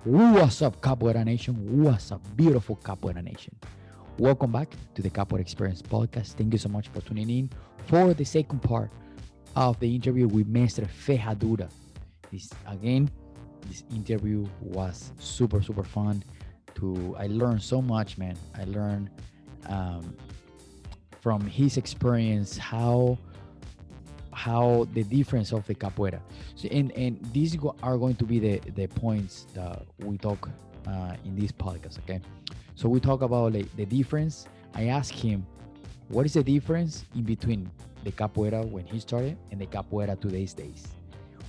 What's up, Capoeira Nation? What's up, beautiful Capoeira Nation? Welcome back to the Capoeira Experience podcast. Thank you so much for tuning in for the second part of the interview with Mestre Ferradura. This interview was super fun. I learned so much, man. I learned from his experience how the difference of the capoeira. So, and these are going to be the points that we talk in this podcast. Okay, so we talk about like the difference. I asked him, what is the difference in between the capoeira when he started and the capoeira today's days.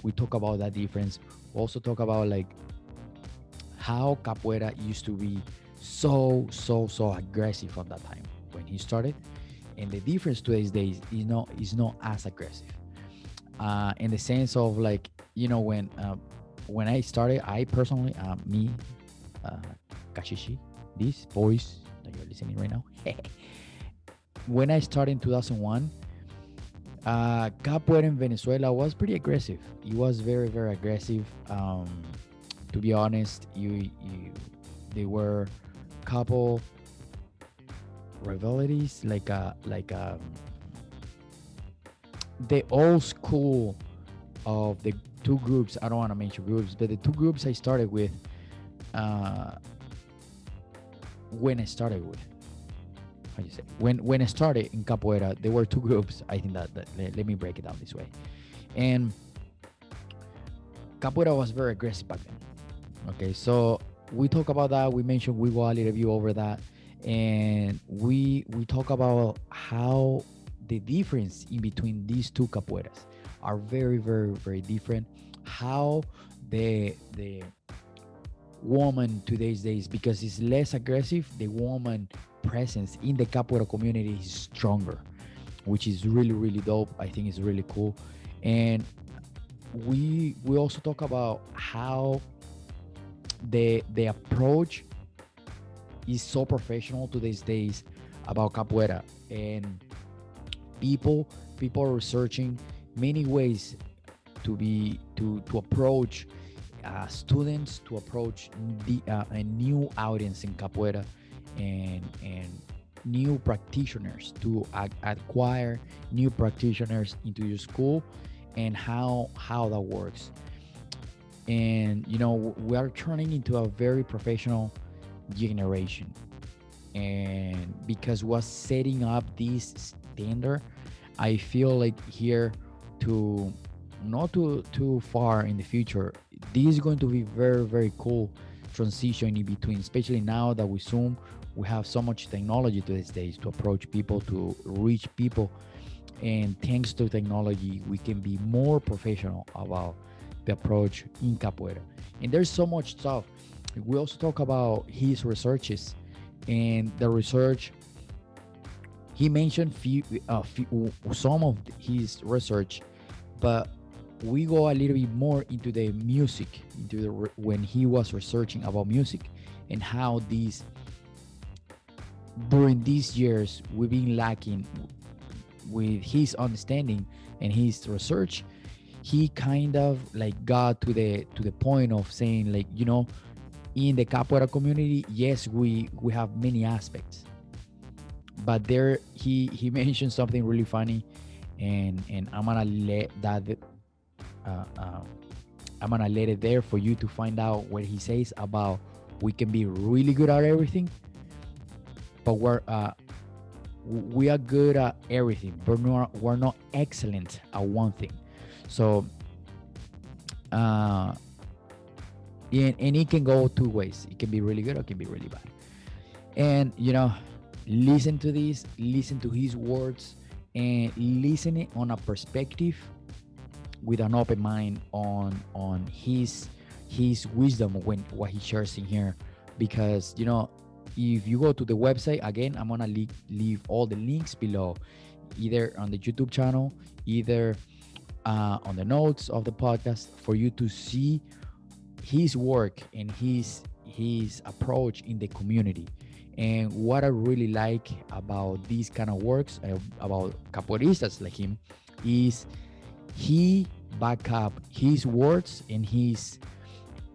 We talk about that difference. We also talk about like how capoeira used to be so aggressive at that time when he started, and the difference today's days is not as aggressive. In the sense of like, when I started, I personally, Caxixi, this voice that you're listening right now, when I started in 2001, capoeira in Venezuela was pretty aggressive. It was very aggressive. To be honest, there were couple rivalities the old school of the two groups. I don't want to mention groups, but the two groups I started with, when I started in capoeira, there were two groups. I think that let me break it down this way. And capoeira was very aggressive back then. Okay, so we talk about that. We mentioned, we go a little review over that, and we talk about how the difference in between these two capoeiras are very different. How the woman today's days, because it's less aggressive, the woman presence in the capoeira community is stronger, which is really dope. I think it's really cool. And we also talk about how the approach is so professional today's days about capoeira, and people are researching many ways to approach students, to approach a new audience in capoeira, and new practitioners, to acquire new practitioners into your school, and how that works. And we are turning into a very professional generation, and because we're setting up this standard, I feel like here to not too far in the future, this is going to be very cool transition in between, especially now that we have so much technology to these days to approach people, to reach people, and thanks to technology we can be more professional about the approach in capoeira. And there's so much stuff. We also talk about his researches, and the research he mentioned some of his research, but we go a little bit more into the music, when he was researching about music, and how during these years we've been lacking with his understanding and his research. He kind of like got to the point of saying, like, in the capoeira community, yes, we have many aspects, but there he mentioned something really funny, and I'm gonna let that I'm gonna let it there for you to find out what he says about we can be really good at everything, but we are good at everything, but we're not excellent at one thing. So and it can go two ways. It can be really good or it can be really bad. And listen to his words, and listen it on a perspective with an open mind on his wisdom when what he shares in here. Because if you go to the website, again, I'm gonna leave all the links below, either on the YouTube channel, either on the notes of the podcast, for you to see his work and his approach in the community. And what I really like about these kind of works, about capoeiristas like him, is he back up his words and his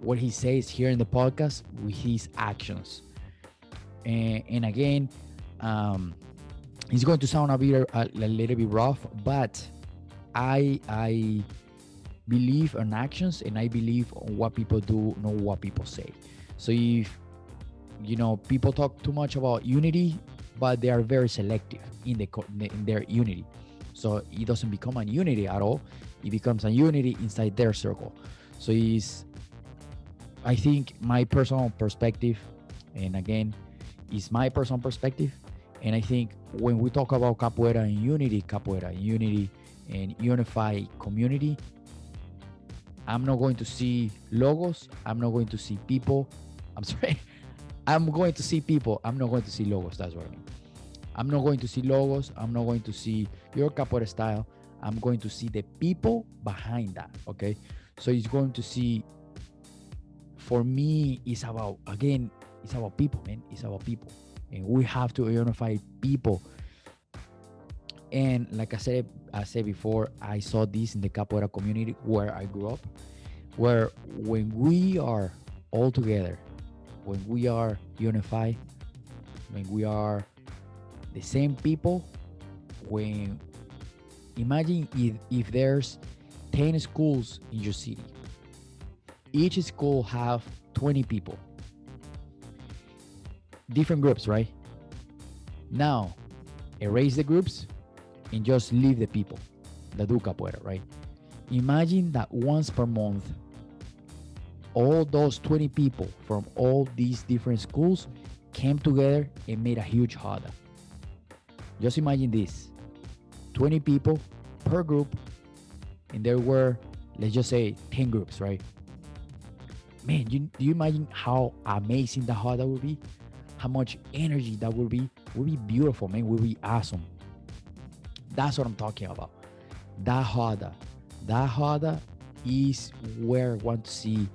what he says here in the podcast with his actions. And again, um, it's going to sound a little bit rough, but I believe on actions, and I believe on what people do, not what people say. So if people talk too much about unity, but they are very selective in their unity. So it doesn't become a unity at all. It becomes a unity inside their circle. So I think my personal perspective, and again, it's my personal perspective. And I think when we talk about capoeira and unity and unified community, I'm not going to see logos. I'm not going to see people. I'm sorry. I'm going to see people. I'm not going to see logos. That's what I mean. I'm not going to see logos. I'm not going to see your capoeira style. I'm going to see the people behind that. Okay. So it's going to see, for me, it's about people, man. It's about people. And we have to unify people. And like I said before, I saw this in the capoeira community where I grew up, where when we are all together, when we are unified, when we are the same people, when imagine if there's 10 schools in your city, each school have 20 people, different groups, right? Now erase the groups and just leave the people that do capoeira, right? Imagine that once per month, all those 20 people from all these different schools came together and made a huge hada. Just imagine this, 20 people per group, and there were, let's just say, 10 groups, right? Man, do you imagine how amazing the hada would be? How much energy that would be? Would be beautiful, man. Would be awesome. That's what I'm talking about. That hada is where I want to see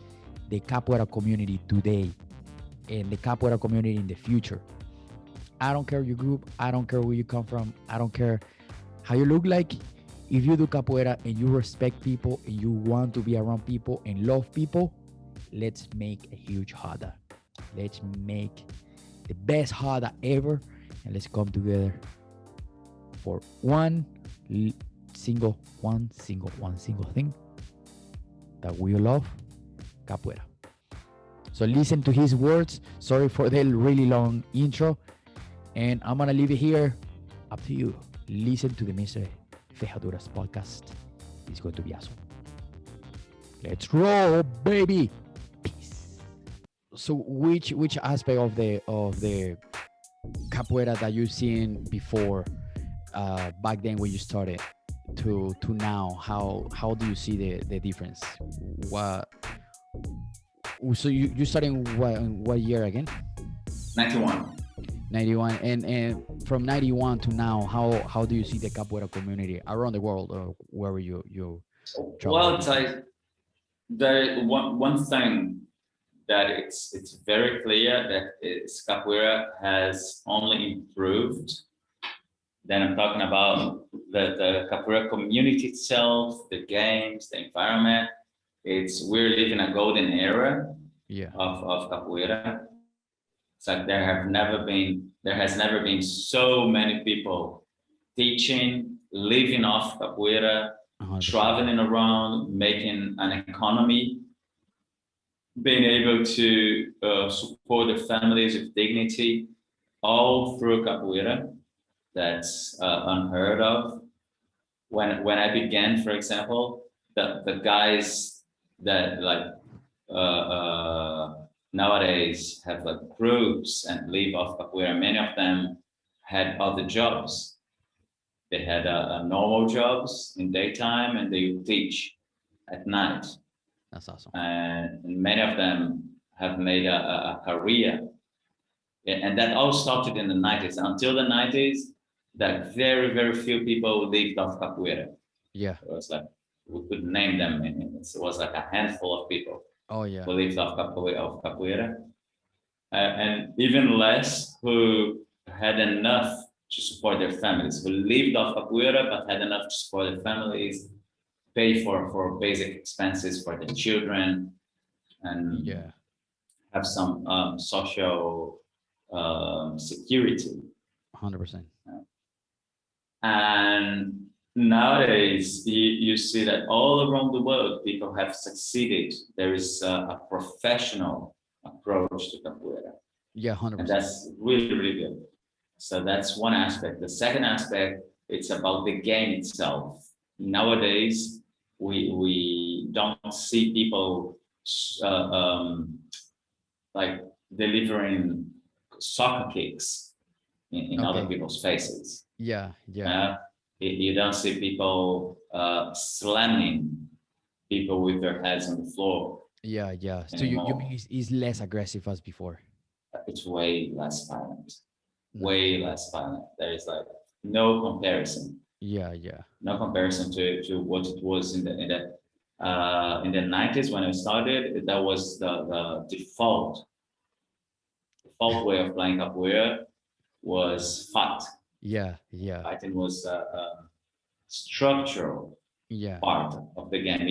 the capoeira community today and the capoeira community in the future. I don't care your group. I don't care where you come from. I don't care how you look like. If you do capoeira and you respect people and you want to be around people and love people, let's make a huge hada. Let's make the best hada ever, and let's come together for one single thing that we love, capoeira. So listen to his words. Sorry for the really long intro, and I'm gonna leave it here. Up to you. Listen to the Mestre Ferradura's podcast. It's going to be awesome. Let's roll, baby. Peace. So which aspect of the capoeira that you've seen before, back then when you started, to now, how do you see the difference? What? So you started in what year again? 91. 91, and from 91 to now, how do you see the capoeira community around the world, or wherever you travel? Well, it's like the one thing that it's very clear that capoeira has only improved. Then I'm talking about the capoeira community itself, the games, the environment. We're living a golden era of capoeira. It's like there has never been so many people teaching, living off capoeira, 100%. Traveling around, making an economy, being able to support their families with dignity, all through capoeira. That's unheard of. When I began, for example, the guys that nowadays have groups and live off capoeira, many of them had other jobs. They had normal jobs in daytime, and they would teach at night. That's awesome. And many of them have made a career. And that all started in the 90s. Until the 90s, that very, very few people lived off capoeira. Yeah. It was like, we could name them. It was like a handful of people. Oh, yeah. Who lived off capoeira. And even less who had enough to support their families, who lived off capoeira but had enough to support their families, pay for basic expenses for their children. and Yeah. have some social security. 100%. And nowadays, you see that all around the world, people have succeeded. There is a professional approach to capoeira. Yeah, And 100%. that's really, really good. So that's one aspect. The second aspect, it's about the game itself. Nowadays, we don't see people like delivering soccer kicks in other Okay. people's faces. Yeah, yeah, You don't see people slamming people with their heads on the floor yeah, yeah. So you anymore. mean it's less aggressive as before? It's way less violent. No. Way less violent. There is like no comparison. Yeah, yeah. No comparison to what it was in the 90s when I started. That was the default way of playing capoeira was fight. Yeah, yeah, Fighting was structural yeah, part of the game.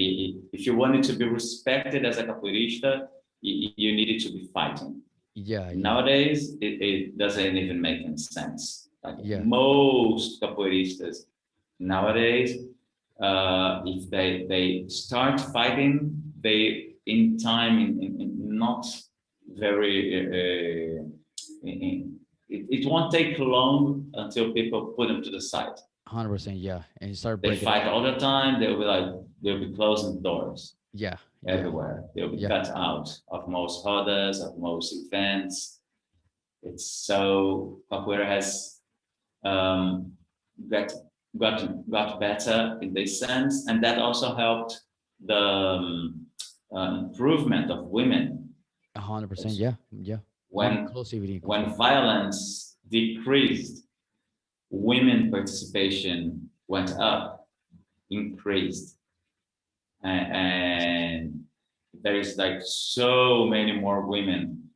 If you wanted to be respected as a capoeirista, you needed to be fighting. yeah, yeah, Nowadays, it doesn't even make any sense. Like yeah. most capoeiristas nowadays, if they start fighting, they in time in not very it won't take long until people put them to the side. 100%. Yeah, and you start They breaking. fight all the time. They'll be closing doors Yeah, yeah, everywhere. They'll be yeah, cut out of most rodas, of most events. It's so capoeira has um, got got better in this sense, and that also helped the improvement of women. 100%. Yeah, yeah. More When inclusivity. when violence decreased, women participation went up, increased, and there is like so many more women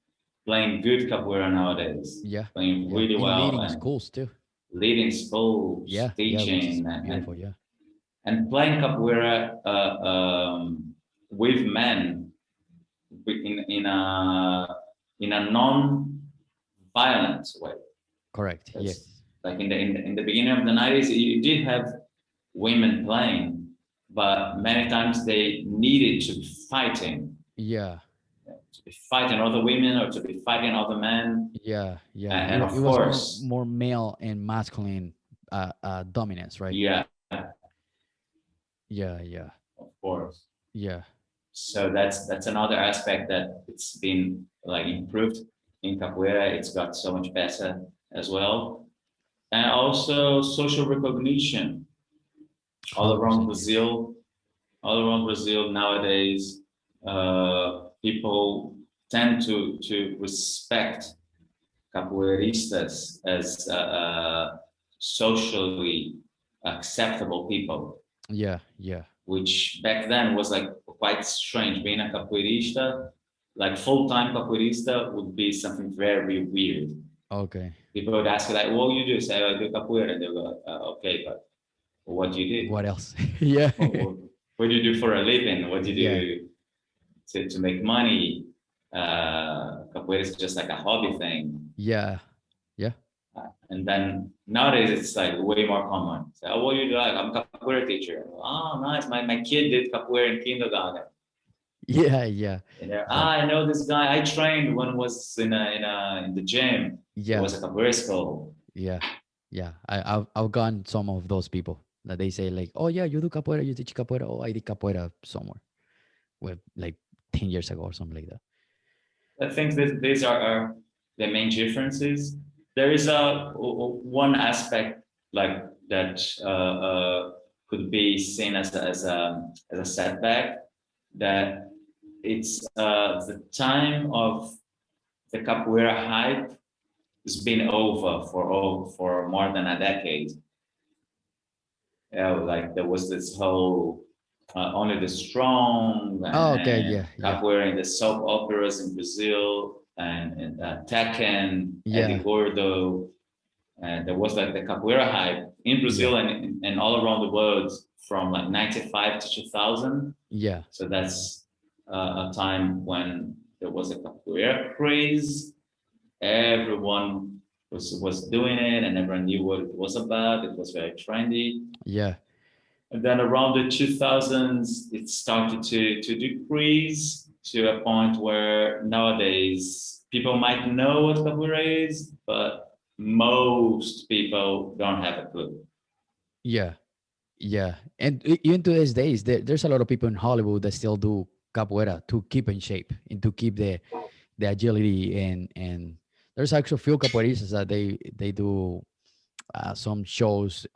playing good capoeira nowadays, Yeah, playing yeah. really And well leading and schools too. leading schools, Yeah, yeah, which is teaching, beautiful. Yeah, and playing capoeira with men in a non-violent way. correct. Because Yes. like in the beginning of the 90s, you did have women playing, but many times they needed to be fighting, Yeah, to be fighting other women or to be fighting other men. yeah, yeah. And It of was more course, more male and masculine dominance, right? yeah, Yeah, yeah, of course. yeah. So that's another aspect that it's been like improved in capoeira. It's got so much better as well, and also social recognition all around 100%. Yes. Brazil. All around Brazil nowadays, people tend to respect capoeiristas as socially acceptable people, Yeah, yeah. which back then was like quite strange. Being a capoeirista, like full-time capoeirista, would be something very weird. Okay. People would ask you like, "What you do?" Say, "I do capoeira," and they go, "Okay, but what do you do? What else? Yeah. What do you do for a living? What do you Yeah. do to make money?" Capoeira is just like a hobby thing. Yeah. Yeah. And then nowadays it's like way more common. So, "Oh, what do you do?" Like, "I'm a capoeira teacher." "Oh, nice. My kid did capoeira in kindergarten." Yeah. Yeah. And they're, That. I know this guy. I trained when I was in the gym. It Yeah. was a capoeira school. Yeah. Yeah. I've gotten some of those people that they say like, oh yeah, you do capoeira, you teach capoeira. Oh, I did capoeira somewhere, with like 10 years ago or something like that. I think that these are the main differences. There is one aspect like that could be seen as a setback, that it's the time of the capoeira hype has been over for more than a decade. Like there was this whole only the strong Oh, okay. and Yeah. Yeah. capoeira in the soap operas in Brazil and Tekken, Eddie Yeah. Gordo. And there was like the capoeira hype in Yeah. Brazil and all around the world from like 95 to 2000. Yeah. So that's a time when there was a capoeira craze. Everyone was doing it, and everyone knew what it was about. It was very trendy. Yeah. And then around the 2000s, it started to decrease to a point where nowadays people might know what capoeira is, but most people don't have a clue. Yeah. Yeah. And even to these days, there's a lot of people in Hollywood that still do capoeira to keep in shape and to keep the agility, and there's actually few capoeiristas that they do some shows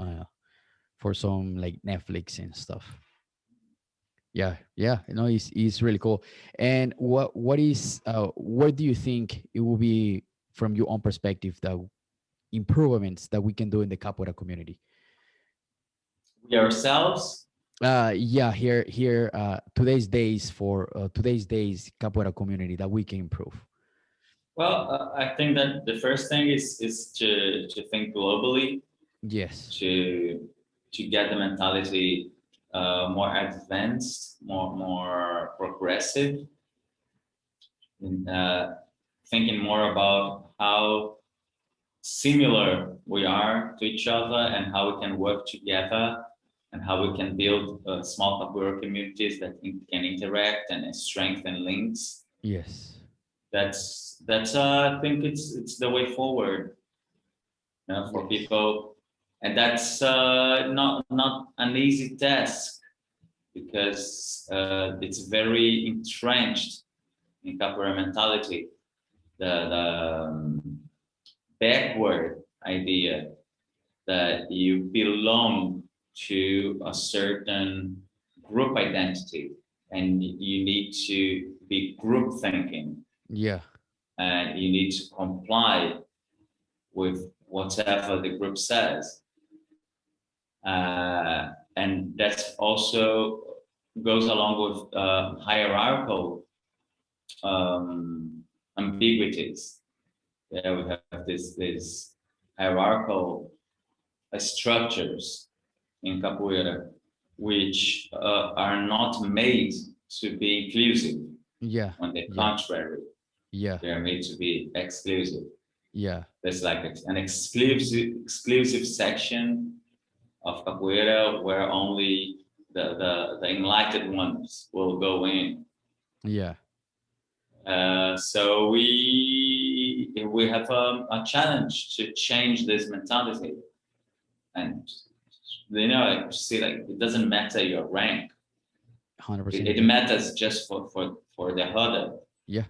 for some like Netflix and stuff. Yeah, yeah, it's really cool. And what is what do you think it will be from your own perspective, the improvements that we can do in the capoeira community? We ourselves, Yeah, here today's days capoeira community that we can improve. well, I think that the first thing is to think globally, Yes. to get the mentality more advanced, more progressive, and thinking more about how similar we are to each other and how we can work together and how we can build small capoeira communities that can interact and strengthen links. Yes. That's I think it's the way forward, you know, for Yes. people, and that's not an easy task because it's very entrenched in capoeira mentality. The backward idea that you belong to a certain group identity and you need to be group thinking Yeah. and you need to comply with whatever the group says. And that also goes along with hierarchical ambiguities. Yeah, we have this hierarchical structures in capoeira which are not made to be inclusive. Yeah. On the Yeah. contrary, Yeah. they are made to be exclusive. Yeah. There's like an exclusive section of capoeira where only the enlightened ones will go in. Yeah. So we have a challenge to change this mentality, and like see, like it doesn't matter your rank; 100%. it matters just for the hurdle. Yeah.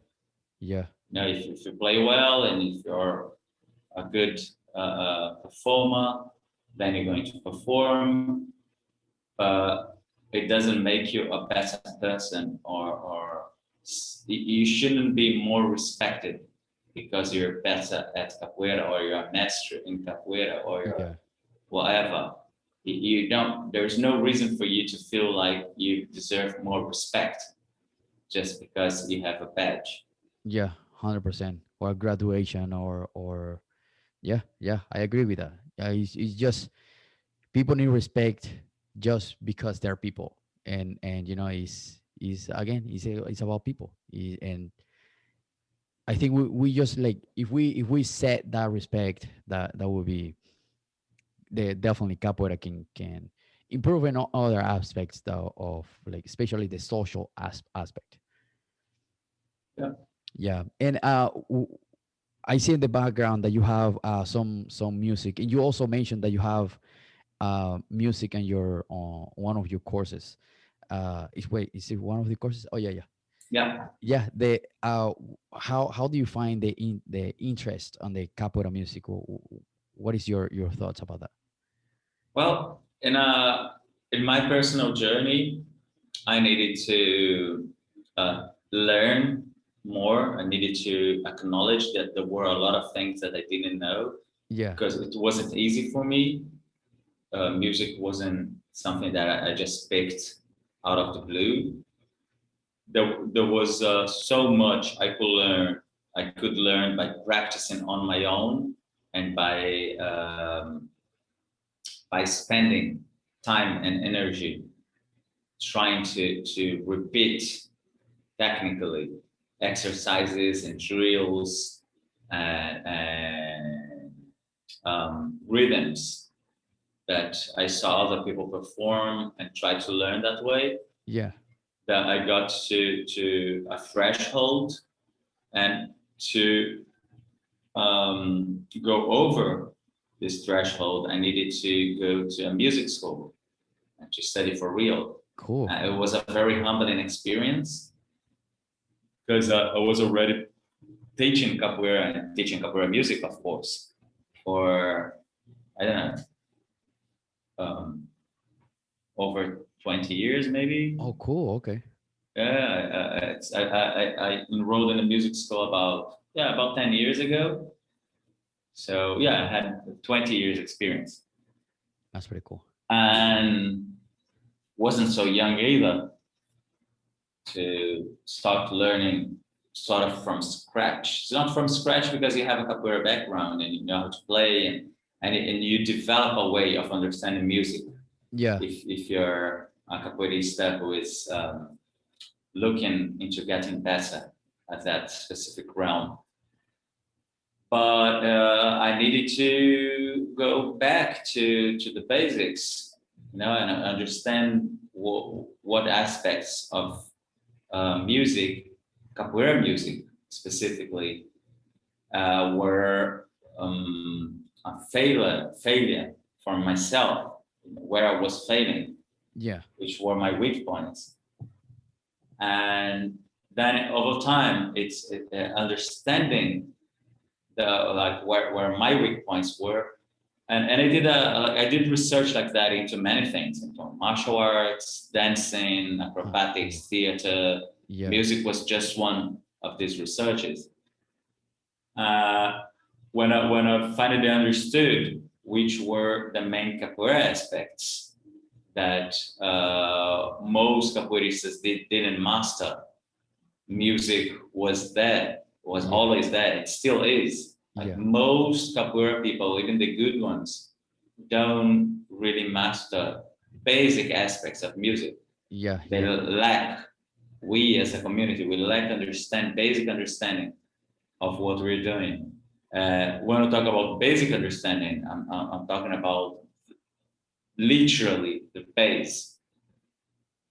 Yeah. You know, if you play well and if you're a good performer, then you're going to perform. But it doesn't make you a better person, or you shouldn't be more respected because you're better at capoeira or you're a master in capoeira or you're Yeah. whatever. You don't. There's no reason for you to feel like you deserve more respect just because you have a badge. Yeah. 100%. Or graduation, or yeah. Yeah. I agree with that. Yeah. It's just people need respect just because they're people, and is again, it's about people. And I think we just like, if we set that respect, that would be the definitely capoeira can improve in other aspects though, of like especially the social aspect. Yeah. Yeah. And I see in the background that you have some music, and you also mentioned that you have music in your one of your courses. Is it one of the courses? Oh, yeah, yeah. Yeah. Yeah, the how do you find the interest on the capoeira music? What is your thoughts about that? Well, in my personal journey, I needed to learn more. I needed to acknowledge that there were a lot of things that I didn't know Yeah. because it wasn't easy for me. Music wasn't something that I just picked out of the blue. There was so much I could learn by practicing on my own and by spending time and energy trying to repeat technically, exercises and drills and rhythms that I saw other people perform and try to learn that way. Yeah. That I got to a threshold, and to go over this threshold, I needed to go to a music school and to study for real. Cool. It was a very humbling experience, because I was already teaching capoeira and teaching capoeira music, of course, for, I don't know, over 20 years maybe. Oh, cool. Okay. Yeah, I enrolled in a music school about 10 years ago. So yeah, I had 20 years experience. That's pretty cool. And wasn't so young either to start learning sort of from scratch. It's not from scratch because you have a capoeira background and you know how to play, and you develop a way of understanding music. Yeah. If you're a capoeirista who is looking into getting better at that specific realm. But I needed to go back to the basics, you know, and understand what aspects of music, capoeira music specifically, were a failure for myself, where I was failing, Yeah. which were my weak points. And then over time, it's understanding where my weak points were, and I did research like that into many things, into martial arts, dancing, acrobatics, theater. Yeah. Music was just one of these researches. When I finally understood which were the main capoeira aspects that most capoeiristas didn't master, music was there, was always there, it still is. Like most capoeira people, even the good ones, don't really master basic aspects of music. Yeah. They lack, we as a community, we lack basic understanding of what we're doing. When I talk about basic understanding, I'm talking about literally the base.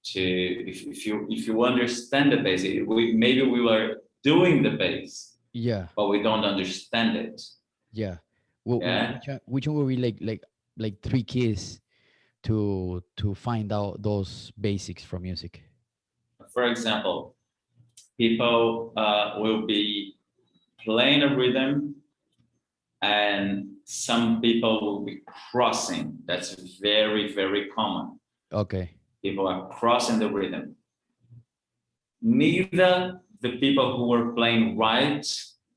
If you understand the basic, maybe we were doing the base, but we don't understand it. Yeah. Well, which one were we like 3 keys to find out those basics from music? For example, people will be playing a rhythm, and some people will be crossing. That's very, very common. Okay. People are crossing the rhythm. Neither the people who were playing right,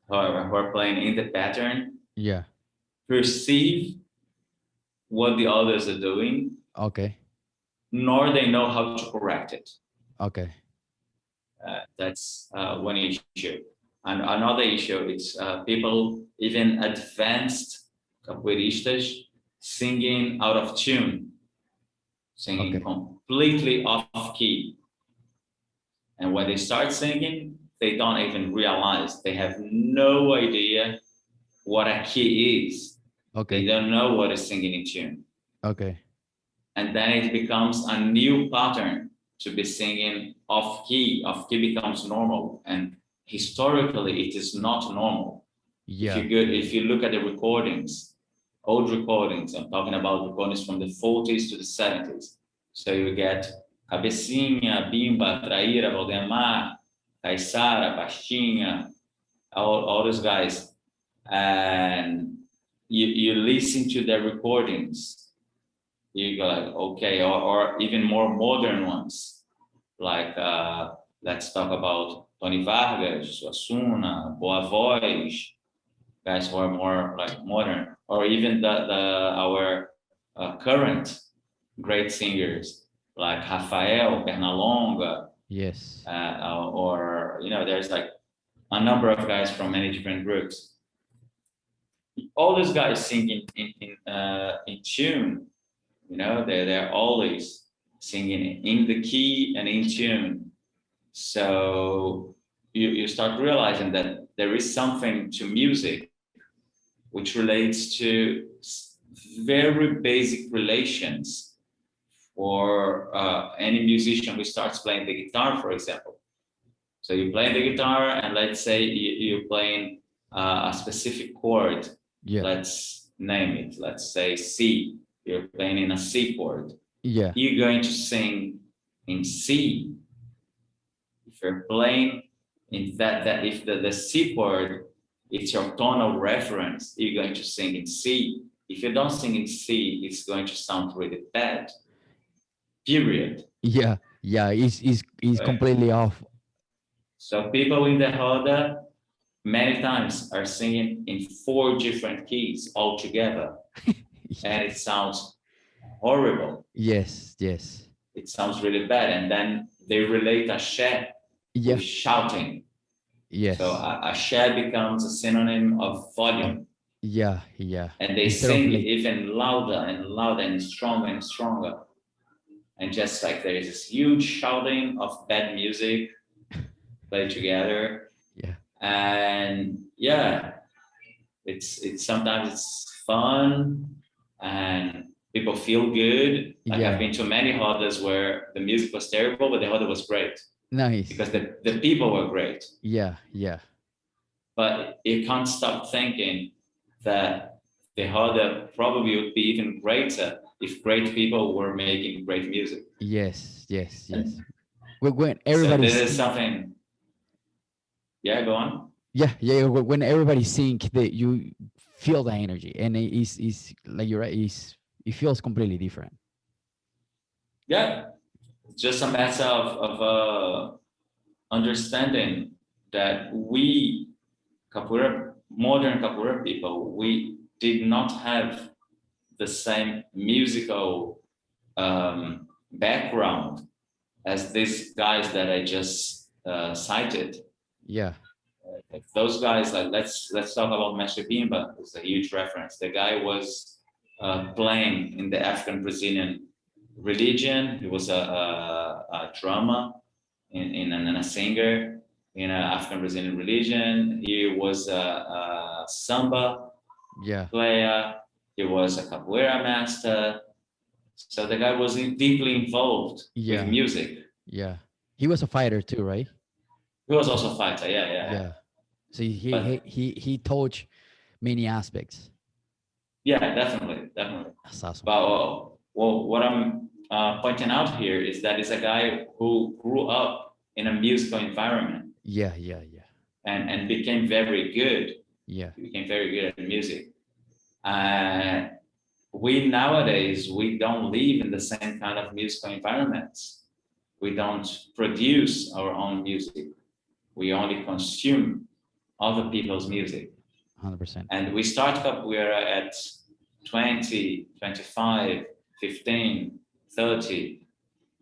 or who are playing in the pattern, perceive what the others are doing. Okay. Nor they know how to correct it. Okay. That's one issue. And another issue is people, even advanced capoeiristas, singing out of tune, singing completely off key. And when they start singing, they don't even realize, they have no idea what a key is. Okay. They don't know what is singing in tune. Okay. And then it becomes a new pattern to be singing off key. Off key becomes normal, and historically it is not normal. Yeah. If you look at the recordings, old recordings, I'm talking about recordings from the 40s to the 70s. So you get Cabecinha, Bimba, Traíra, Valdemar, Caissara, Pastinha, all those guys. And you listen to their recordings, you go like, okay, or even more modern ones, like let's talk about Tony Vargas, Suassuna, Boa Voz, guys who are more like modern, or even our current great singers like Rafael, Pernalonga. Yes. Or there's like a number of guys from many different groups. All those guys sing in tune. They're always singing in the key and in tune. So you start realizing that there is something to music which relates to very basic relations for any musician who starts playing the guitar, for example. So you play the guitar, and let's say you're playing a specific chord. Yeah. Let's name it. Let's say C. You're playing in a C chord. Yeah. You're going to sing in C. If you're playing in that if the C chord, it's your tonal reference, you're going to sing in C. If you don't sing in C, it's going to sound really bad. Period. Yeah. Yeah. It's Right? completely off. So people in the Roda many times are singing in 4 different keys altogether, and it sounds horrible. Yes. Yes. It sounds really bad, and then they relate axé Yeah. with shouting. So Yes. axé becomes a synonym of volume, Yeah. Yeah. and they Instead of sing like, even louder and louder and stronger and stronger. And just like there is this huge shouting of bad music played together. yeah. And yeah, it's sometimes it's fun and people feel good. Like I've Yeah. been to many rodas where the music was terrible, but the roda was great Nice. because the people were great. Yeah. Yeah. But you can't stop thinking that the roda probably would be even greater if great people were making great music. Yes. Yes. Yes. And When so this everybody's is something. Yeah, go on. yeah, yeah. When everybody sing, that you feel the energy, and is like you're right. It feels completely different. Yeah, it's just a matter of understanding that we capoeira, modern capoeira people, we did not have the same musical background as these guys that I just cited. Yeah. Like those guys, like let's talk about Mestre. It's a huge reference. The guy was playing in the African Brazilian religion. He was a drummer and a singer in an African Brazilian religion. He was a samba Yeah. player. He was a capoeira master. So the guy was deeply involved with Yeah. music. Yeah. He was a fighter too, right? He was also a fighter. Yeah, yeah, yeah. Yeah. So he But he he touched many aspects. yeah, definitely, definitely. That's awesome. But well, what I'm pointing out here is that it's a guy who grew up in a musical environment Yeah. Yeah. Yeah. and became very good. Yeah. He became very good at music. Uh, we nowadays we don't live in the same kind of musical environments. We don't produce our own music. We only consume other people's music. 100%. And we start capoeira at 20, 25, 15, 30,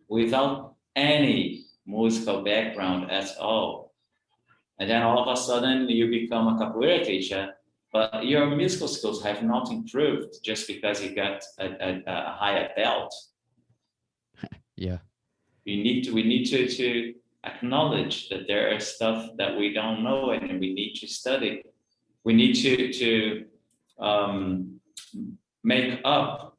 without any musical background at all. And then all of a sudden you become a capoeira teacher, but your musical skills have not improved just because you got a higher belt. Yeah. We need to acknowledge that there is stuff that we don't know and we need to study. We need to make up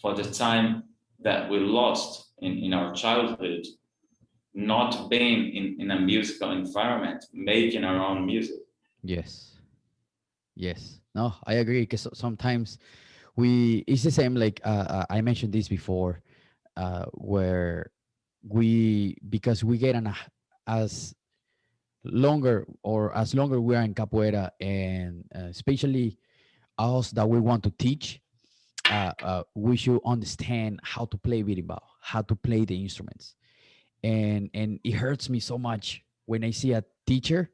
for the time that we lost in our childhood, not being in a musical environment, making our own music. Yes. Yes. No, I agree. Because sometimes it's the same. Like I mentioned this before, where because we get as longer or as longer we are in capoeira, and especially us that we want to teach, we should understand how to play berimbau, how to play the instruments, and it hurts me so much when I see a teacher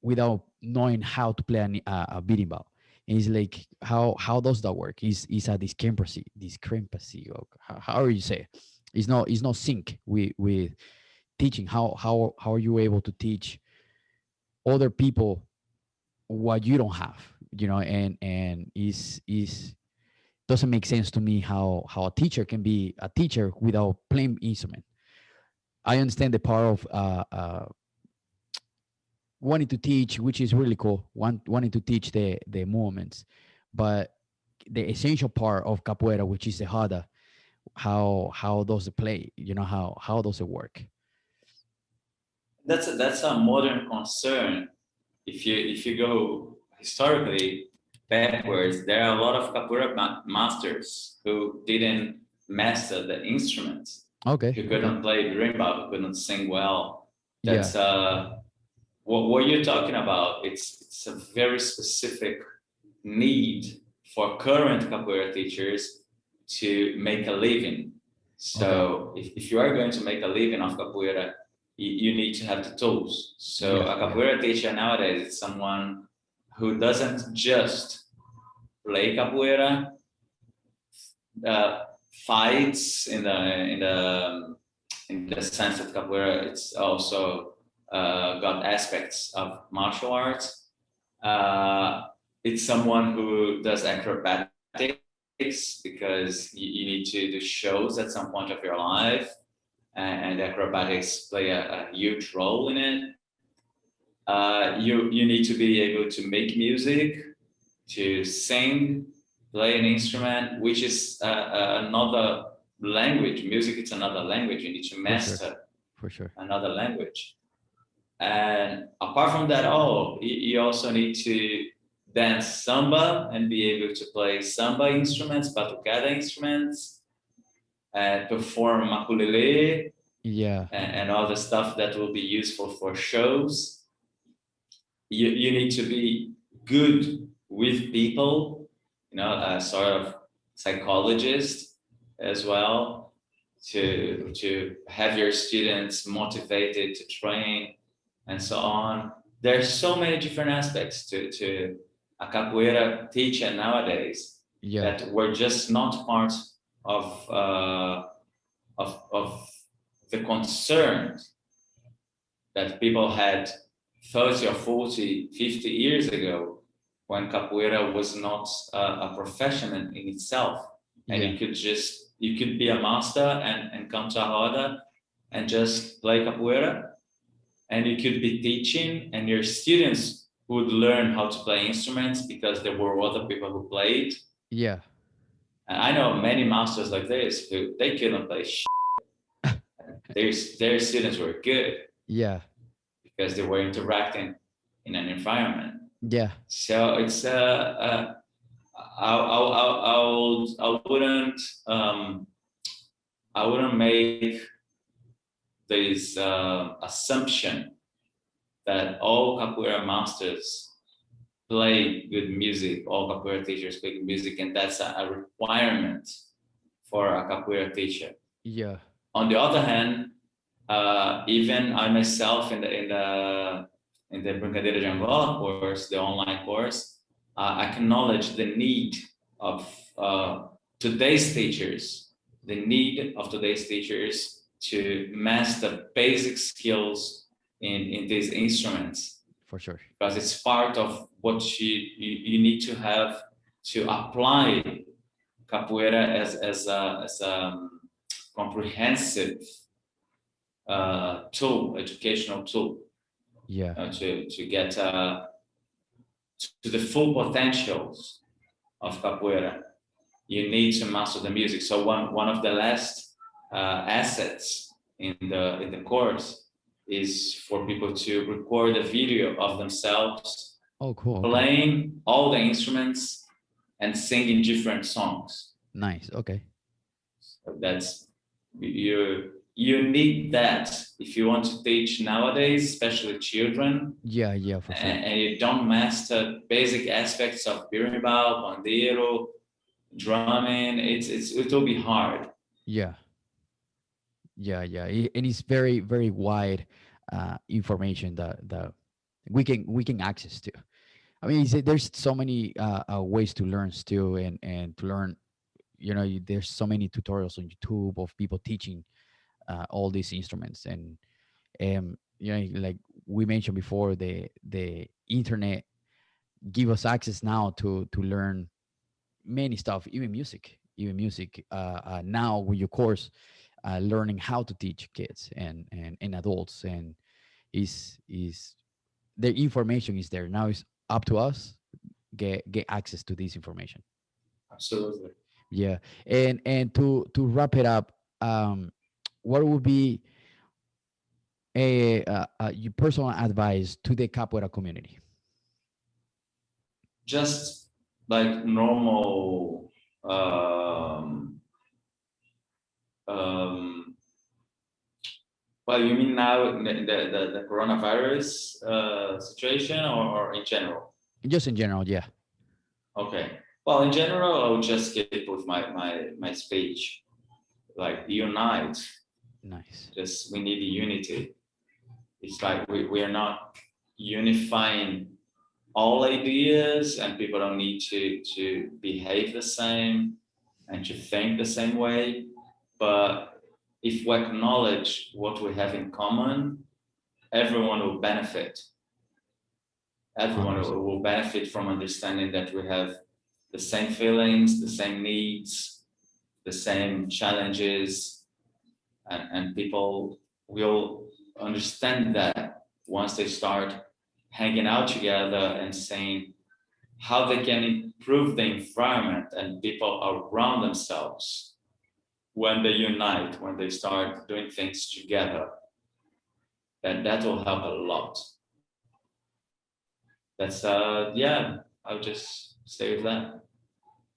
without knowing how to play a berimbau. And it's like, how does that work? Is a discrepancy, or how you say it? It's not sync with teaching. How are you able to teach other people what you don't have? And is doesn't make sense to me how a teacher can be a teacher without playing instrument. I understand the power of wanting to teach, which is really cool. Wanting to teach the movements, but the essential part of capoeira, which is the hada, how does it play? You know, how does it work? That's a modern concern. If you go historically backwards, there are a lot of capoeira masters who didn't master the instruments, Okay. who Okay. couldn't play rimba, who couldn't sing well. Yeah. That's what you're talking about. It's a very specific need for current capoeira teachers to make a living. Okay. So if you are going to make a living of capoeira, you need to have the tools. So Yeah. a Yeah. capoeira teacher nowadays is someone who doesn't just play capoeira, uh, fights in the sense that capoeira it's also got aspects of martial arts. Uh, it's someone who does acrobatics because you need to do shows at some point of your life, and acrobatics play a huge role in it. You need to be able to make music, to sing, play an instrument, which is another language. Music is another language. You need to For sure. master For sure. another language. And apart from that, you also need to dance samba and be able to play samba instruments, batucada instruments, and perform makulele Yeah. and other stuff that will be useful for shows. You need to be good with people, a sort of psychologist as well, to have your students motivated to train and so on. There's so many different aspects to a capoeira teacher nowadays Yeah. that were just not part of of the concerns that people had 30 or 40, 50 years ago when capoeira was not a profession in itself. And Yeah. you could be a master and come to a roda and just play capoeira, and you could be teaching and your students would learn how to play instruments because there were other people who played. Yeah. And I know many masters like this who they couldn't play their students were good Yeah. because they were interacting in an environment. Yeah. So it's I wouldn't I wouldn't make this assumption that all capoeira masters play good music, all capoeira teachers play good music, and that's a requirement for a capoeira teacher. Yeah. On the other hand, even I myself in the Brincadeira de Angola course, the online course, acknowledge the need of today's teachers, the need of today's teachers to master basic skills in these instruments, For sure. because it's part of what you need to have to apply capoeira as a comprehensive tool, educational tool, Yeah. to get to the full potentials of capoeira. You need to master the music. So one of the last assets in the course is for people to record a video of themselves Oh, cool. Okay. playing all the instruments and singing different songs. Nice. Okay. So that's you need that if you want to teach nowadays, especially children, Yeah. Yeah. For sure. and you don't master basic aspects of berimbau, pandeiro, drumming. It will be hard. Yeah. Yeah. Yeah. And it's very, very wide information that we can access to. I mean, there's so many ways to learn still, and to learn. There's so many tutorials on YouTube of people teaching all these instruments, and like we mentioned before, the internet give us access now to learn many stuff, even music. Now with your course, learning how to teach kids and adults, and is the information is there now. It's up to us get access to this information. Absolutely. Yeah. And to wrap it up, what would be your personal advice to the capoeira community? Just like normal well, you mean now the coronavirus situation, or in general? Just in general, yeah. Okay. Well, in general, I would just keep with my speech, like unite. Nice. Just we need the unity. It's like we are not unifying all ideas, and people don't need to behave the same and to think the same way. But if we acknowledge what we have in common, everyone will benefit. Everyone 100%. will benefit from understanding that we have the same feelings, the same needs, the same challenges, and people will understand that once they start hanging out together and saying how they can improve the environment and people around themselves when they unite, when they start doing things together, then that will help a lot. That's yeah, I'll just stay with that.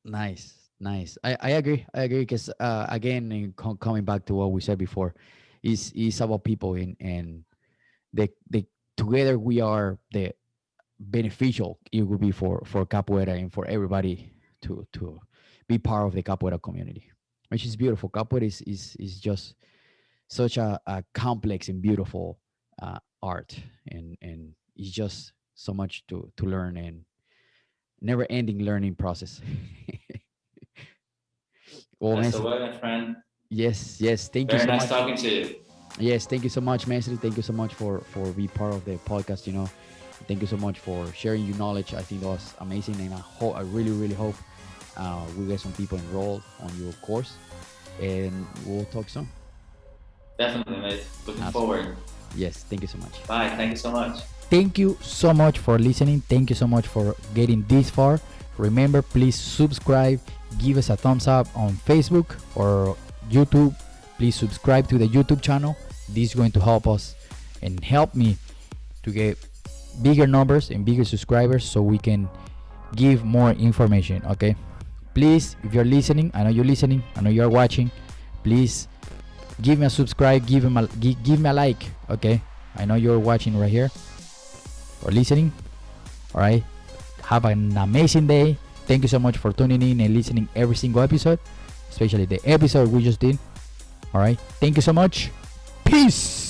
Nice. I agree because again, coming back to what we said before, is about people and the together we are the beneficial it would be for capoeira and for everybody to be part of the capoeira community, which is beautiful. Capoeira is just such a complex and beautiful art, and it's just so much to learn, and never ending learning process. Well, That's the Mestre, way, my friend. yes, thank you Very so nice much. talking to you. Yes, thank you so much, Mestre. Thank you so much for being part of the podcast. Thank you so much for sharing your knowledge. I think that was amazing, and I really hope we get some people enrolled on your course, and we'll talk soon. Definitely, mate. Looking Awesome. forward. Yes, thank you so much. Bye. Thank you so much. Thank you so much for listening. Thank you so much for getting this far. Remember, please subscribe, give us a thumbs up on Facebook or YouTube. Please subscribe to the YouTube channel. This is going to help us and help me to get bigger numbers and bigger subscribers so we can give more information. Okay, please, if you're listening, I know you're listening, I know you're watching, please give me a subscribe, give me a like. Okay, I know you're watching right here or listening. All right, have an amazing day. Thank you so much for tuning in and listening every single episode, especially the episode we just did. All right, thank you so much. Peace.